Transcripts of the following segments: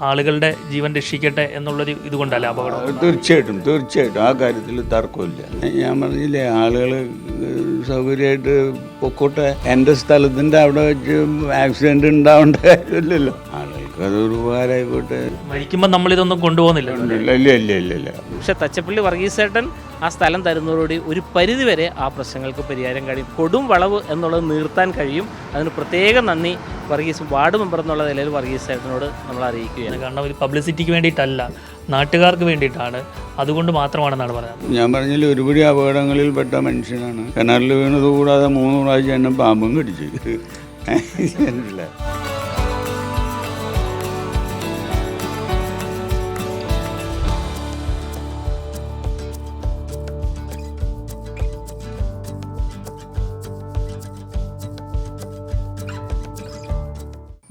ആളുകളുടെ ജീവൻ രക്ഷിക്കട്ടെ എന്നുള്ളൊരു ഇതുകൊണ്ടല്ല അപകടം. തീർച്ചയായിട്ടും ആ കാര്യത്തിൽ തർക്കമില്ല. ഞാൻ പറഞ്ഞില്ലേ, ആളുകൾ സൗകര്യമായിട്ട് പൊക്കോട്ടെ. എൻ്റെ സ്ഥലത്തിൻ്റെ അവിടെ വെച്ച് ആക്സിഡന്റ് ഉണ്ടാവേണ്ട കാര്യമില്ലല്ലോ. ആളുകൾക്ക് അതൊരു ഉപകാരമായിക്കോട്ടെ. മരിക്കുമ്പോൾ നമ്മളിതൊന്നും കൊണ്ടുപോകുന്നില്ല. ഇല്ല. പക്ഷെ തച്ചപ്പള്ളി വർഗീസേട്ടൻ ആ സ്ഥലം തരുന്നതോടുകൂടി ഒരു പരിധിവരെ ആ പ്രശ്നങ്ങൾക്ക് പരിഹാരം കഴിയും. കൊടും വളവ് എന്നുള്ളത് നിർത്താൻ കഴിയും. അതിന് പ്രത്യേക നന്ദി വാർഡ് മെമ്പർ എന്നുള്ള നിലയിൽ വർഗീസേട്ടനോട് നമ്മൾ അറിയിക്കുകയാണ്. കാരണം ഒരു പബ്ലിസിറ്റിക്ക് വേണ്ടിയിട്ടല്ല, നാട്ടുകാർക്ക് വേണ്ടിയിട്ടാണ്. അതുകൊണ്ട് മാത്രമാണെന്നാണ് പറയുന്നത്. ഞാൻ പറഞ്ഞില്ല, ഒരുപടി അപകടങ്ങളിൽ പെട്ട മനുഷ്യനാണ്. കിണറിൽ വീണത് കൂടാതെ 3 പ്രാവശ്യം എന്നെ പാമ്പും കടിച്ചു.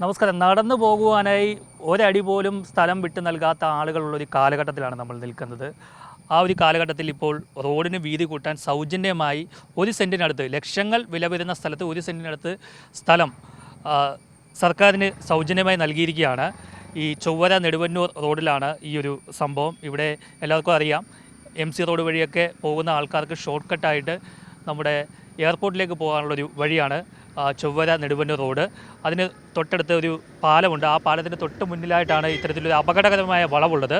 നമസ്കാരം. നടന്നു പോകുവാനായി ഒരടി പോലും സ്ഥലം വിട്ടു നൽകാത്ത ആളുകളുള്ളൊരു കാലഘട്ടത്തിലാണ് നമ്മൾ നിൽക്കുന്നത്. ആ ഒരു കാലഘട്ടത്തിൽ ഇപ്പോൾ റോഡിന് വീതി കൂട്ടാൻ സൗജന്യമായി 1 സെൻറ്റിനടുത്ത്, ലക്ഷങ്ങൾ വില വരുന്ന സ്ഥലത്ത് 1 സെൻറ്റിനടുത്ത് സ്ഥലം സർക്കാരിന് സൗജന്യമായി നൽകിയിരിക്കുകയാണ്. ഈ ചൊവ്വര നെടുവന്നൂർ റോഡിലാണ് ഈ ഒരു സംഭവം. ഇവിടെ എല്ലാവർക്കും അറിയാം, MC റോഡ് വഴിയൊക്കെ പോകുന്ന ആൾക്കാർക്ക് ഷോർട്ട് കട്ടായിട്ട് നമ്മുടെ എയർപോർട്ടിലേക്ക് പോകാനുള്ളൊരു വഴിയാണ് ചൊവ്വര നെടുവന്നൂർ റോഡ്. അതിന് തൊട്ടടുത്ത് ഒരു പാലമുണ്ട്. ആ പാലത്തിൻ്റെ തൊട്ട് മുന്നിലായിട്ടാണ് ഇത്തരത്തിലൊരു അപകടകരമായ വളവുള്ളത്.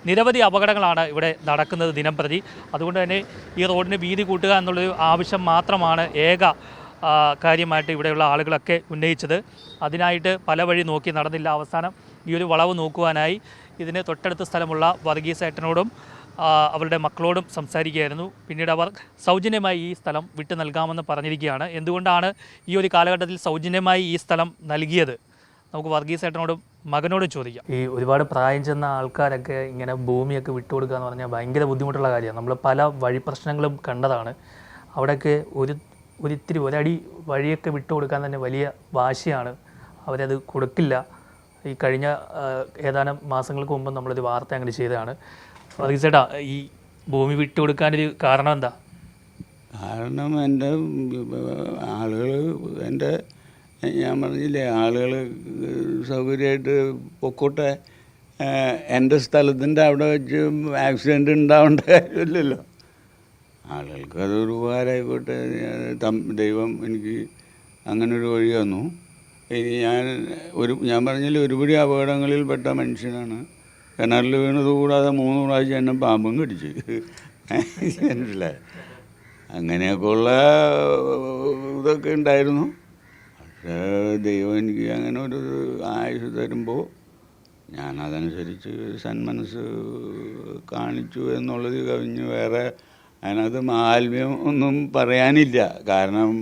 നിരവധി അപകടങ്ങളാണ് ഇവിടെ നടക്കുന്നത് ദിനംപ്രതി. അതുകൊണ്ട് തന്നെ ഈ റോഡിന് വീതി കൂട്ടുക എന്നുള്ളൊരു ആവശ്യം മാത്രമാണ് ഏക കാര്യമായിട്ട് ഇവിടെയുള്ള ആളുകളൊക്കെ ഉന്നയിച്ചത്. അതിനായിട്ട് പല വഴി നോക്കി നടന്നില്ല. അവസാനം ഈ ഒരു വളവ് നോക്കുവാനായി ഇതിന് തൊട്ടടുത്ത സ്ഥലമുള്ള വർഗീസേട്ടനോടും അവരുടെ മക്കളോടും സംസാരിക്കുകയായിരുന്നു. പിന്നീട് അവർ സൗജന്യമായി ഈ സ്ഥലം വിട്ടു നൽകാമെന്ന് പറഞ്ഞിരിക്കുകയാണ്. എന്തുകൊണ്ടാണ് ഈ ഒരു കാലഘട്ടത്തിൽ സൗജന്യമായി ഈ സ്ഥലം നൽകിയത്? നമുക്ക് വർഗീസേട്ടനോടും മകനോടും ചോദിക്കാം. ഈ ഒരുപാട് പ്രായം ചെന്ന ആൾക്കാരൊക്കെ ഇങ്ങനെ ഭൂമിയൊക്കെ വിട്ടുകൊടുക്കുക എന്ന് പറഞ്ഞാൽ ഭയങ്കര ബുദ്ധിമുട്ടുള്ള കാര്യമാണ്. നമ്മൾ പല വഴി പ്രശ്നങ്ങളും കണ്ടതാണ്. അവിടെയൊക്കെ ഒരിത്തിരി ഒരടി വഴിയൊക്കെ വിട്ടുകൊടുക്കാൻ തന്നെ വലിയ വാശിയാണ്. അവരത് കൊടുക്കില്ല. ഈ കഴിഞ്ഞ ഏതാനും മാസങ്ങൾക്ക് മുമ്പ് നമ്മളൊരു വാർത്ത അങ്ങനെ ചെയ്തതാണ്. വർഗീസേട്ടാ, ഈ ഭൂമി വിട്ടുകൊടുക്കാനൊരു കാരണം എന്താ? കാരണം എൻ്റെ ആളുകൾ, ഞാൻ പറഞ്ഞില്ലേ, ആളുകൾ സൗകര്യമായിട്ട് പൊക്കോട്ടെ. എൻ്റെ സ്ഥലത്തിൻ്റെ അവിടെ വെച്ച് ആക്സിഡന്റ് ഉണ്ടാവേണ്ട കാര്യമില്ലല്ലോ. ആളുകൾക്ക് അതൊരു ഉപകാരമായിക്കോട്ടെ. ദൈവം എനിക്ക് അങ്ങനൊരു വഴി തന്നു. ഞാൻ പറഞ്ഞില്ല, ഒരുപടി അപകടങ്ങളിൽ പെട്ട മനുഷ്യനാണ്. കിണറിൽ വീണത് കൂടാതെ 3 പ്രാവശ്യം എന്നെ പാമ്പും കടിച്ചു. മനസ്സിലായി. അങ്ങനെയൊക്കെയുള്ള ഇതൊക്കെ ഉണ്ടായിരുന്നു. പക്ഷേ ദൈവം എനിക്ക് അങ്ങനെ ഒരു ആയുസ് തരുമ്പോൾ ഞാനതനുസരിച്ച് സന്മനസ് കാണിച്ചു എന്നുള്ളത് കവിഞ്ഞ് വേറെ അതിനകത്ത് മാലിന്യം ഒന്നും പറയാനില്ല. കാരണം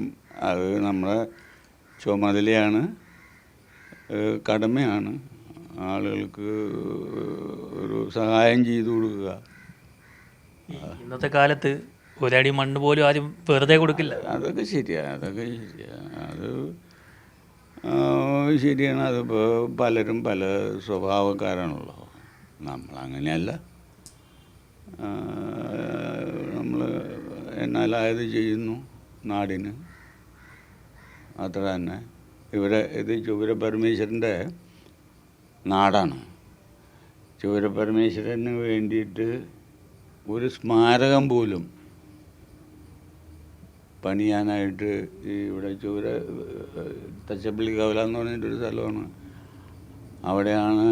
അത് നമ്മുടെ ചുമതലയാണ്, കടമയാണ്. ആളുകൾക്ക് ഒരു സഹായം ചെയ്തു കൊടുക്കുക. ഇന്നത്തെ കാലത്ത് ഒരടി മണ്ണ് പോലും ആരും വെറുതെ കൊടുക്കില്ല. അതൊക്കെ ശരിയാണ്. അത് ശരിയാണ്. അതിപ്പോൾ പലരും പല സ്വഭാവക്കാരാണല്ലോ. നമ്മളങ്ങനെയല്ല. നമ്മൾ എന്നാലായത് ചെയ്യുന്നു നാടിന്, അത്ര തന്നെ. ഇത് ചൊവ്വര പരമേശ്വരൻ്റെ നാടാണ്. ചൊവ്വര പരമേശ്വരന് വേണ്ടിയിട്ട് ഒരു സ്മാരകം പോലും പണിയാനായിട്ട് ഇവിടെ ചൊവ്വര തച്ചപ്പള്ളി കവല എന്ന് പറഞ്ഞിട്ടൊരു സ്ഥലമാണ്. അവിടെയാണ്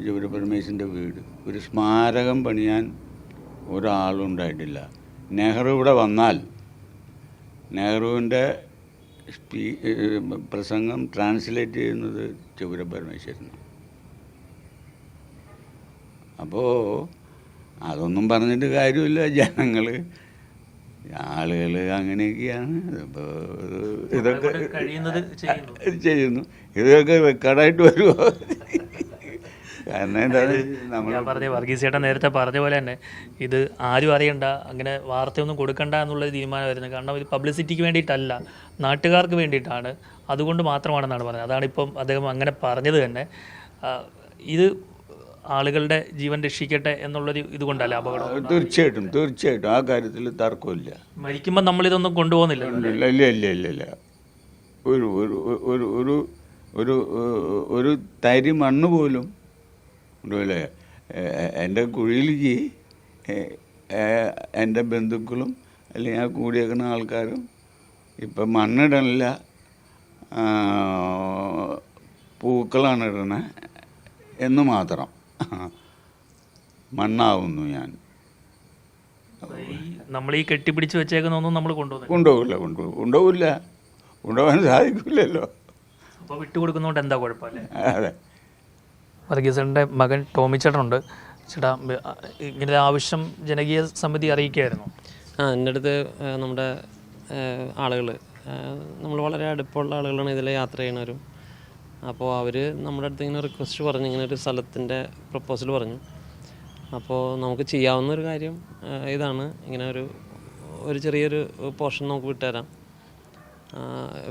ചൊവ്വര പരമേശ്വരൻ്റെ വീട്. ഒരു സ്മാരകം പണിയാൻ ഒരാളുണ്ടായിട്ടില്ല. നെഹ്റു ഇവിടെ വന്നാൽ നെഹ്റുവിൻ്റെ പ്രസംഗം ട്രാൻസ്ലേറ്റ് ചെയ്യുന്നത് ചൊവ്വര പരമേശ്വരനാണ്. അപ്പോൾ അതൊന്നും പറഞ്ഞിട്ട് കാര്യമില്ല. ആളുകൾ അങ്ങനെയൊക്കെയാണ്. ഇപ്പോൾ ഇതൊക്കെ ചെയ്യുന്നു. ഇതൊക്കെ റെക്കോർഡായിട്ട് വരുമോ? കാരണം എന്താണ്, നമ്മൾ വർഗീസേട്ടൻ നേരത്തെ പറഞ്ഞ പോലെ തന്നെ ഇത് ആരും അറിയണ്ട, അങ്ങനെ വാർത്തയൊന്നും കൊടുക്കണ്ട എന്നുള്ളൊരു തീരുമാനം വരുന്നത്. കാരണം ഇത് പബ്ലിസിറ്റിക്ക് വേണ്ടിയിട്ടല്ല, നാട്ടുകാർക്ക് വേണ്ടിയിട്ടാണ്. അതുകൊണ്ട് മാത്രമാണെന്നാണ് പറഞ്ഞത്. അതാണിപ്പം അദ്ദേഹം അങ്ങനെ പറഞ്ഞത് തന്നെ. ഇത് ആളുകളുടെ ജീവൻ രക്ഷിക്കട്ടെ എന്നുള്ളൊരു ഇതുകൊണ്ടല്ല അപകടം. തീർച്ചയായിട്ടും ആ കാര്യത്തിൽ തർക്കമില്ല. മരിക്കുമ്പോൾ നമ്മളിതൊന്നും കൊണ്ടുപോകുന്നില്ല. ഇല്ല. ഒരു തരി മണ്ണ് പോലും കൊണ്ടുപോയില്ലേ. എൻ്റെ കുഴിയിലേക്ക് എൻ്റെ ബന്ധുക്കളും അല്ലെങ്കിൽ ആ കൂടിയേക്കുന്ന ആൾക്കാരും ഇപ്പം മണ്ണിടണില്ല, പൂക്കളാണ് ഇടണേ എന്ന് മാത്രം. മണ്ണാവുന്നു ഞാൻ. നമ്മൾ ഈ കെട്ടിപ്പിടിച്ച് വെച്ചേക്കുന്നൊന്നും നമ്മൾ കൊണ്ടുപോകില്ല. കൊണ്ടുപോകാൻ സാധിക്കില്ലല്ലോ. അപ്പോൾ വിട്ടുകൊടുക്കുന്നതുകൊണ്ട് എന്താ കുഴപ്പമില്ലേ? അതെ. വർഗീസേട്ടൻ്റെ മകൻ ടോമി ചേട്ടനുണ്ട്. ചേട്ടാ, ഇങ്ങനെ ആവശ്യം ജനകീയ സമിതി അറിയിക്കുകയായിരുന്നു? എൻ്റെ അടുത്ത് നമ്മുടെ ആളുകൾ, നമ്മൾ വളരെ അടുപ്പമുള്ള ആളുകളാണ് ഇതിൽ യാത്ര ചെയ്യണവരും. അപ്പോൾ അവർ നമ്മുടെ അടുത്ത് ഇങ്ങനെ റിക്വസ്റ്റ് പറഞ്ഞു, ഇങ്ങനെ ഒരു സ്ഥലത്തിൻ്റെ പ്രപ്പോസൽ പറഞ്ഞു. അപ്പോൾ നമുക്ക് ചെയ്യാവുന്ന ഒരു കാര്യം ഇതാണ്, ഇങ്ങനെ ഒരു ചെറിയൊരു പോർഷൻ നമുക്ക് വിട്ടുതരാം,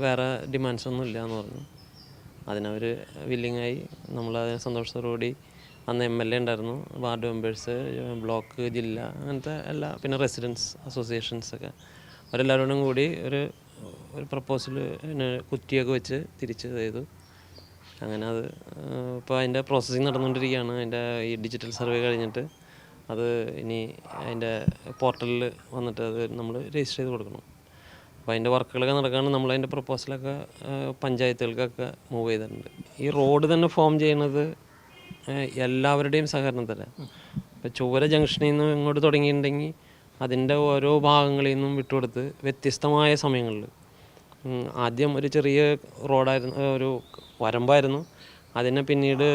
വേറെ ഡിമാൻഡ്സ് ഒന്നും ഇല്ല എന്ന് പറഞ്ഞു. അതിനവർ വില്ലിങ്ങായി. നമ്മളതിന് സന്തോഷത്തോടുകൂടി അന്ന് MLA ഉണ്ടായിരുന്നു, വാർഡ് മെമ്പേഴ്സ്, ബ്ലോക്ക്, ജില്ല, അങ്ങനത്തെ എല്ലാ, പിന്നെ റെസിഡൻസ് അസോസിയേഷൻസൊക്കെ അവരെല്ലാവരോടും കൂടി ഒരു പ്രപ്പോസൽ കുറ്റിയൊക്കെ വെച്ച് തിരിച്ച് ചെയ്തു. അങ്ങനെ അത് ഇപ്പോൾ അതിൻ്റെ പ്രോസസ്സിങ് നടന്നുകൊണ്ടിരിക്കുകയാണ്. അതിൻ്റെ ഈ ഡിജിറ്റൽ സർവേ കഴിഞ്ഞിട്ട് അത് ഇനി അതിൻ്റെ പോർട്ടലിൽ വന്നിട്ട് അത് നമ്മൾ രജിസ്റ്റർ ചെയ്ത് കൊടുക്കണം. അപ്പോൾ അതിൻ്റെ വർക്കുകളൊക്കെ നടക്കുകയാണ്. നമ്മളതിൻ്റെ പ്രപ്പോസലൊക്കെ പഞ്ചായത്തുകൾക്കൊക്കെ മൂവ് ചെയ്തിട്ടുണ്ട്. ഈ റോഡ് തന്നെ ഫോം ചെയ്യുന്നത് എല്ലാവരുടെയും സഹകരണത്തിലാണ്. ഇപ്പോൾ ചുവര ജംഗ്ഷനിൽ നിന്ന് ഇങ്ങോട്ട് തുടങ്ങിയിട്ടുണ്ടെങ്കിൽ അതിൻ്റെ ഓരോ ഭാഗങ്ങളിൽ നിന്നും വിട്ടുകൊടുത്ത് വ്യത്യസ്തമായ സമയങ്ങളിൽ, ആദ്യം ഒരു ചെറിയ റോഡായിരുന്നു, ഒരു വരമ്പായിരുന്നു. അതിനെ പിന്നീട്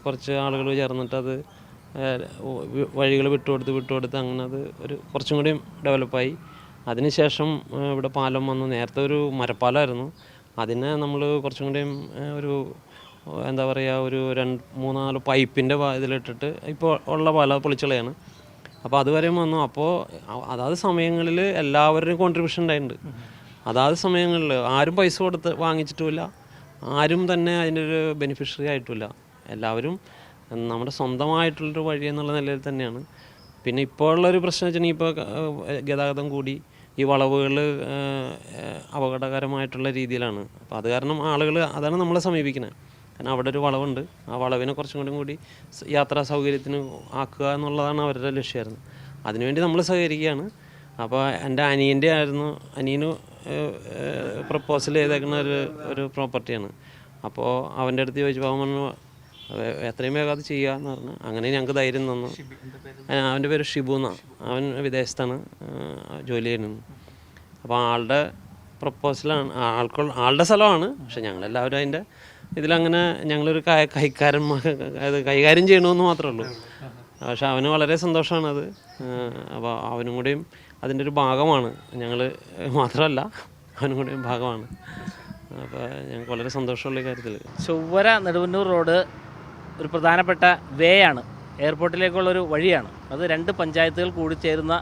കുറച്ച് ആളുകൾ ചേർന്നിട്ട് അത് വഴികൾ വിട്ടുകൊടുത്ത് അങ്ങനെ അത് കുറച്ചും കൂടി ഡെവലപ്പായി. അതിനുശേഷം ഇവിടെ പാലം വന്നു. നേരത്തെ ഒരു മരപ്പാലമായിരുന്നു, അതിനെ നമ്മൾ കുറച്ചും കൂടിയും എന്താ പറയുക, 2-3-4 പൈപ്പിൻ്റെ ഇതിലിട്ടിട്ട് ഇപ്പോൾ ഉള്ള പാലം പൊളിച്ചുകളയാണ്. അപ്പോൾ അതുവരെയും വന്നു. അപ്പോൾ അതാത് സമയങ്ങളിൽ എല്ലാവരുടെയും കോൺട്രിബ്യൂഷൻ ഉണ്ടായിട്ടുണ്ട്. അതാത് സമയങ്ങളിൽ ആരും പൈസ കൊടുത്ത് വാങ്ങിച്ചിട്ടുമില്ല, ആരും തന്നെ അതിൻ്റെ ഒരു ബെനിഫിഷ്യറി ആയിട്ടുമില്ല. എല്ലാവരും നമ്മുടെ സ്വന്തമായിട്ടുള്ളൊരു വഴി എന്നുള്ള നിലയിൽ തന്നെയാണ്. പിന്നെ ഇപ്പോൾ ഉള്ളൊരു പ്രശ്നം വെച്ചിട്ടുണ്ടെങ്കിൽ ഇപ്പോൾ ഗതാഗതം കൂടി, ഈ വളവുകൾ അപകടകരമായിട്ടുള്ള രീതിയിലാണ്. അപ്പോൾ അത് കാരണം ആളുകൾ അതാണ് നമ്മളെ സമീപിക്കുന്നത്. കാരണം അവിടെ ഒരു വളവുണ്ട്, ആ വളവിനെ കുറച്ചും കൂടി യാത്രാ സൗകര്യത്തിന് ആക്കുക എന്നുള്ളതാണ് അവരുടെ ലക്ഷ്യമായിരുന്നു. അതിനുവേണ്ടി നമ്മൾ സഹകരിക്കുകയാണ്. അപ്പോൾ എൻ്റെ അനിയന് പ്രപ്പോസൽ ചെയ്തേക്കുന്ന ഒരു പ്രോപ്പർട്ടിയാണ്. അപ്പോൾ അവൻ്റെ അടുത്ത് ചോദിച്ചപ്പോൾ അവൻ പറഞ്ഞു എത്രയും വേഗം അത് ചെയ്യുക എന്ന് പറഞ്ഞു. അങ്ങനെ ഞങ്ങൾക്ക് ധൈര്യം തന്നു. അവൻ്റെ പേര് ഷിബു എന്നാണ്. അവൻ വിദേശത്താണ് ജോലി ചെയ്യുന്നത്. അപ്പോൾ ആളുടെ പ്രപ്പോസലാണ്, ആളുടെ സ്ഥലമാണ്. പക്ഷെ ഞങ്ങളെല്ലാവരും അതിൻ്റെ ഇതിലങ്ങനെ ഞങ്ങളൊരു കൈകാര്യം ചെയ്യണമെന്ന് മാത്രമേ ഉള്ളൂ. പക്ഷെ അവന് വളരെ സന്തോഷമാണത്. അപ്പോൾ അവനും കൂടെയും അതിൻ്റെ ഒരു ഭാഗമാണ്. ഞങ്ങൾ മാത്രമല്ല, അവനും കൂടെയും ഭാഗമാണ്. അപ്പോൾ ഞങ്ങൾക്ക് വളരെ സന്തോഷമുള്ള കാര്യത്തിൽ. ചൊവ്വര നെടുവന്നൂർ റോഡ് ഒരു പ്രധാനപ്പെട്ട വേ ആണ്, എയർപോർട്ടിലേക്കുള്ളൊരു വഴിയാണ്. അത് 2 പഞ്ചായത്തുകൾ കൂടി ചേരുന്ന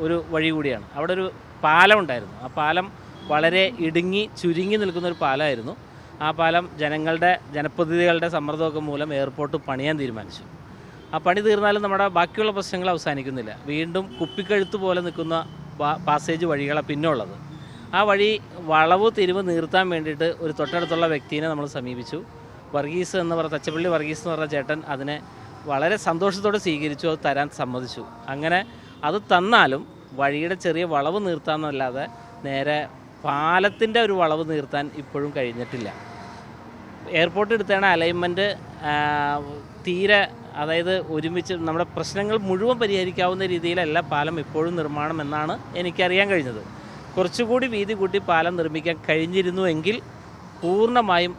ഒരു വഴി കൂടിയാണ്. അവിടെ ഒരു പാലം ഉണ്ടായിരുന്നു. ആ പാലം വളരെ ചുരുങ്ങി നിൽക്കുന്ന ഒരു പാലമായിരുന്നു. ആ പാലം ജനപ്രതിനിധികളുടെ സമ്മർദ്ദമൊക്കെ മൂലം എയർപോർട്ട് പണിയാൻ തീരുമാനിച്ചു. ആ പണി തീർന്നാലും നമ്മുടെ ബാക്കിയുള്ള പ്രശ്നങ്ങൾ അവസാനിക്കുന്നില്ല. വീണ്ടും കുപ്പിക്കഴുത്ത് പോലെ നിൽക്കുന്ന പാസേജ് വഴികളാണ് പിന്നുള്ളത്. ആ വഴി വളവ് തിരിവ് നിർത്താൻ വേണ്ടിയിട്ട് ഒരു തൊട്ടടുത്തുള്ള വ്യക്തിയെ നമ്മൾ സമീപിച്ചു. തച്ചപ്പള്ളി വർഗീസ് എന്ന് പറഞ്ഞ ചേട്ടൻ അതിനെ വളരെ സന്തോഷത്തോടെ സ്വീകരിച്ചു. അത് തരാൻ സമ്മതിച്ചു. അങ്ങനെ അത് തന്നാലും വഴിയുടെ ചെറിയ വളവ് നിർത്താമെന്നല്ലാതെ നേരെ പാലത്തിൻ്റെ ഒരു വളവ് നിർത്താൻ ഇപ്പോഴും കഴിഞ്ഞിട്ടില്ല. എയർപോർട്ട് എടുത്തേണ അലൈൻമെൻറ്റ് തീരെ, അതായത് ഒരുമിച്ച് നമ്മുടെ പ്രശ്നങ്ങൾ മുഴുവൻ പരിഹരിക്കാവുന്ന രീതിയിലല്ല പാലം ഇപ്പോഴും നിർമ്മാണം എന്നാണ് എനിക്കറിയാൻ കഴിഞ്ഞത്. കുറച്ചുകൂടി വീതി കൂട്ടി പാലം നിർമ്മിക്കാൻ കഴിഞ്ഞിരുന്നുവെങ്കിൽ പൂർണ്ണമായും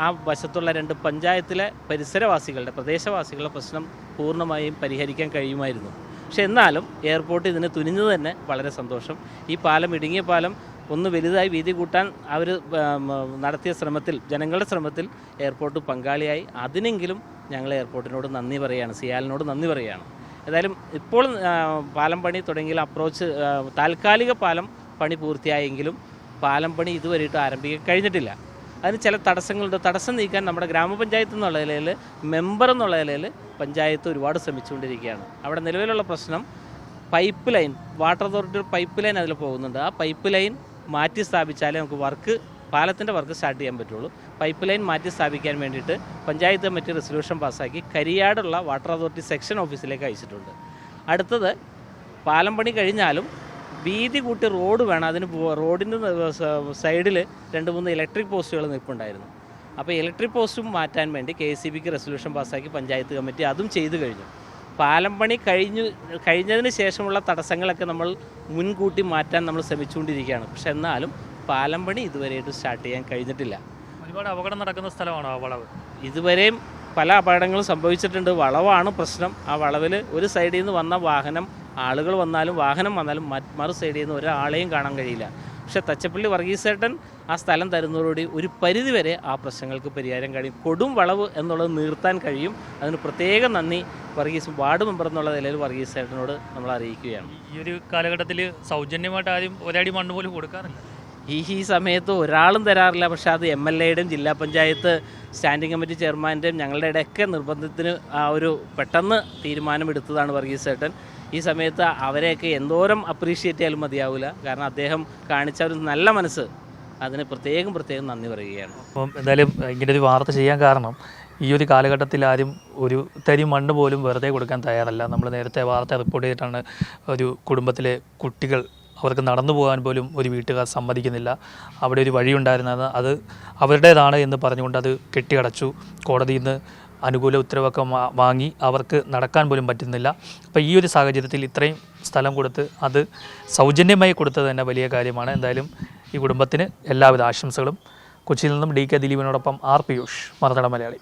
ആ വശത്തുള്ള 2 പഞ്ചായത്തിലെ പ്രദേശവാസികളുടെ പ്രശ്നം പൂർണ്ണമായും പരിഹരിക്കാൻ കഴിയുമായിരുന്നു. പക്ഷെ എന്നാലും എയർപോർട്ട് ഇതിന് തുനിഞ്ഞത് തന്നെ വളരെ സന്തോഷം. ഈ പാലം, ഇടുങ്ങിയ പാലം ഒന്ന് വലുതായി വീതി കൂട്ടാൻ അവർ നടത്തിയ ശ്രമത്തിൽ, ജനങ്ങളുടെ ശ്രമത്തിൽ എയർപോർട്ട് പങ്കാളിയായി. അതിനെങ്കിലും ഞങ്ങൾ എയർപോർട്ടിനോട് നന്ദി പറയുകയാണ്, സിയാലിനോട് നന്ദി പറയുകയാണ്. ഏതായാലും ഇപ്പോൾ പാലം പണി തുടങ്ങിയ താൽക്കാലിക പാലം പണി പൂർത്തിയായെങ്കിലും പാലം പണി ഇതുവരെയിട്ട് ആരംഭിക്കാൻ കഴിഞ്ഞിട്ടില്ല. അതിന് ചില തടസ്സങ്ങളുണ്ട്. തടസ്സം നീക്കാൻ നമ്മുടെ ഗ്രാമപഞ്ചായത്ത് എന്നുള്ള നിലയിൽ, മെമ്പർ എന്നുള്ള നിലയിൽ പഞ്ചായത്ത് ഒരുപാട് ശ്രമിച്ചുകൊണ്ടിരിക്കുകയാണ്. അവിടെ നിലവിലുള്ള പ്രശ്നം വാട്ടർ അതോറിറ്റി പൈപ്പ് ലൈൻ അതിൽ പോകുന്നുണ്ട്. ആ പൈപ്പ് ലൈൻ മാറ്റി സ്ഥാപിച്ചാലേ നമുക്ക് വർക്ക് പാലത്തിൻ്റെ വർക്ക് സ്റ്റാർട്ട് ചെയ്യാൻ പറ്റുള്ളൂ. പൈപ്പ് ലൈൻ മാറ്റി സ്ഥാപിക്കാൻ വേണ്ടിയിട്ട് പഞ്ചായത്ത് കമ്മിറ്റി റെസൊല്യൂഷൻ പാസ്സാക്കി കരിയാടുള്ള വാട്ടർ അതോറിറ്റി സെക്ഷൻ ഓഫീസിലേക്ക് അയച്ചിട്ടുണ്ട്. അടുത്തത് പാലം പണി കഴിഞ്ഞാലും വീതി കൂട്ടി റോഡ് വേണം. അതിന് റോഡിൻ്റെ സൈഡിൽ 2-3 ഇലക്ട്രിക് പോസ്റ്റുകൾ നിൽപ്പുണ്ടായിരുന്നു. അപ്പോൾ ഇലക്ട്രിക് പോസ്റ്റും മാറ്റാൻ വേണ്ടി KSEBക്ക് റെസൊല്യൂഷൻ പാസ്സാക്കി പഞ്ചായത്ത് കമ്മിറ്റി അതും ചെയ്തു കഴിഞ്ഞു. പാലം പണി കഴിഞ്ഞതിന് ശേഷമുള്ള തടസ്സങ്ങളൊക്കെ നമ്മൾ മുൻകൂട്ടി മാറ്റാൻ നമ്മൾ ശ്രമിച്ചുകൊണ്ടിരിക്കുകയാണ്. പക്ഷെ എന്നാലും പാലം പണി ഇതുവരെയായിട്ട് സ്റ്റാർട്ട് ചെയ്യാൻ കഴിഞ്ഞിട്ടില്ല. ഒരുപാട് അപകടം നടക്കുന്ന സ്ഥലമാണോ ആ വളവ്? ഇതുവരെയും പല അപകടങ്ങളും സംഭവിച്ചിട്ടുണ്ട്. വളവാണ് പ്രശ്നം. ആ വളവിൽ ഒരു സൈഡിൽ നിന്ന് വന്ന വാഹനം, ആളുകൾ വന്നാലും വാഹനം വന്നാലും മറു സൈഡിൽ നിന്ന് ഒരാളെയും കാണാൻ കഴിയില്ല. പക്ഷേ തച്ചപ്പള്ളി വർഗീസേട്ടൻ ആ സ്ഥലം തരുന്നതോടുകൂടി ഒരു പരിധിവരെ ആ പ്രശ്നങ്ങൾക്ക് പരിഹാരം കഴിയും. കൊടും വളവ് എന്നുള്ളത് നിർത്താൻ കഴിയും. അതിന് പ്രത്യേകം നന്ദി വാർഡ് മെമ്പർ എന്നുള്ള നിലയിൽ വർഗീസേട്ടനോട് നമ്മൾ അറിയിക്കുകയാണ്. ഈ ഒരു കാലഘട്ടത്തിൽ സൗജന്യമായിട്ട് ആരും ഒരടി മണ്ണ് പോലും കൊടുക്കാറില്ല. ഈ സമയത്ത് ഒരാളും തരാറില്ല. പക്ഷേ അത് MLAയുടെയും ജില്ലാ പഞ്ചായത്ത് സ്റ്റാൻഡിംഗ് കമ്മിറ്റി ചെയർമാൻ്റെയും ഞങ്ങളുടെ ഇടയ്ക്ക് നിർബന്ധത്തിന് ആ ഒരു പെട്ടെന്ന് തീരുമാനമെടുത്തതാണ് വർഗീസേട്ടൻ. ഈ സമയത്ത് അവരെയൊക്കെ എന്തോരം അപ്രീഷിയേറ്റ് ചെയ്യാലും മതിയാവില്ല. കാരണം അദ്ദേഹം കാണിച്ച ഒരു നല്ല മനസ്സ്, അതിന് പ്രത്യേകം നന്ദി പറയുകയാണ്. അപ്പം എന്തായാലും ഇങ്ങനൊരു വാർത്ത ചെയ്യാൻ കാരണം ഈ ഒരു കാലഘട്ടത്തിൽ ആരും ഒരു തരി മണ്ണ് പോലും വെറുതെ കൊടുക്കാൻ തയ്യാറല്ല. നമ്മൾ നേരത്തെ വാർത്ത റിപ്പോർട്ട് ചെയ്തിട്ടാണ് ഒരു കുടുംബത്തിലെ കുട്ടികൾ, അവർക്ക് നടന്നു പോകാൻ പോലും ഒരു വീട്ടുകാർ സമ്മതിക്കുന്നില്ല. അവിടെ ഒരു വഴിയുണ്ടായിരുന്നത് അത് അവരുടേതാണ് എന്ന് പറഞ്ഞുകൊണ്ട് അത് കെട്ടിയടച്ചു. കോടതിയിൽ നിന്ന് അനുകൂല ഉത്തരവൊക്കെ വാങ്ങി അവർക്ക് നടക്കാൻ പോലും പറ്റുന്നില്ല. അപ്പോൾ ഈ ഒരു സാഹചര്യത്തിൽ ഇത്രയും സ്ഥലം കൊടുത്ത് അത് സൗജന്യമായി കൊടുത്തത് തന്നെ വലിയ കാര്യമാണ്. എന്തായാലും ഈ കുടുംബത്തിന് എല്ലാവിധ ആശംസകളും. കൊച്ചിയിൽ നിന്നും DK ദിലീപിനോടൊപ്പം R. പിയൂഷ്, മറുനാടൻ മലയാളി.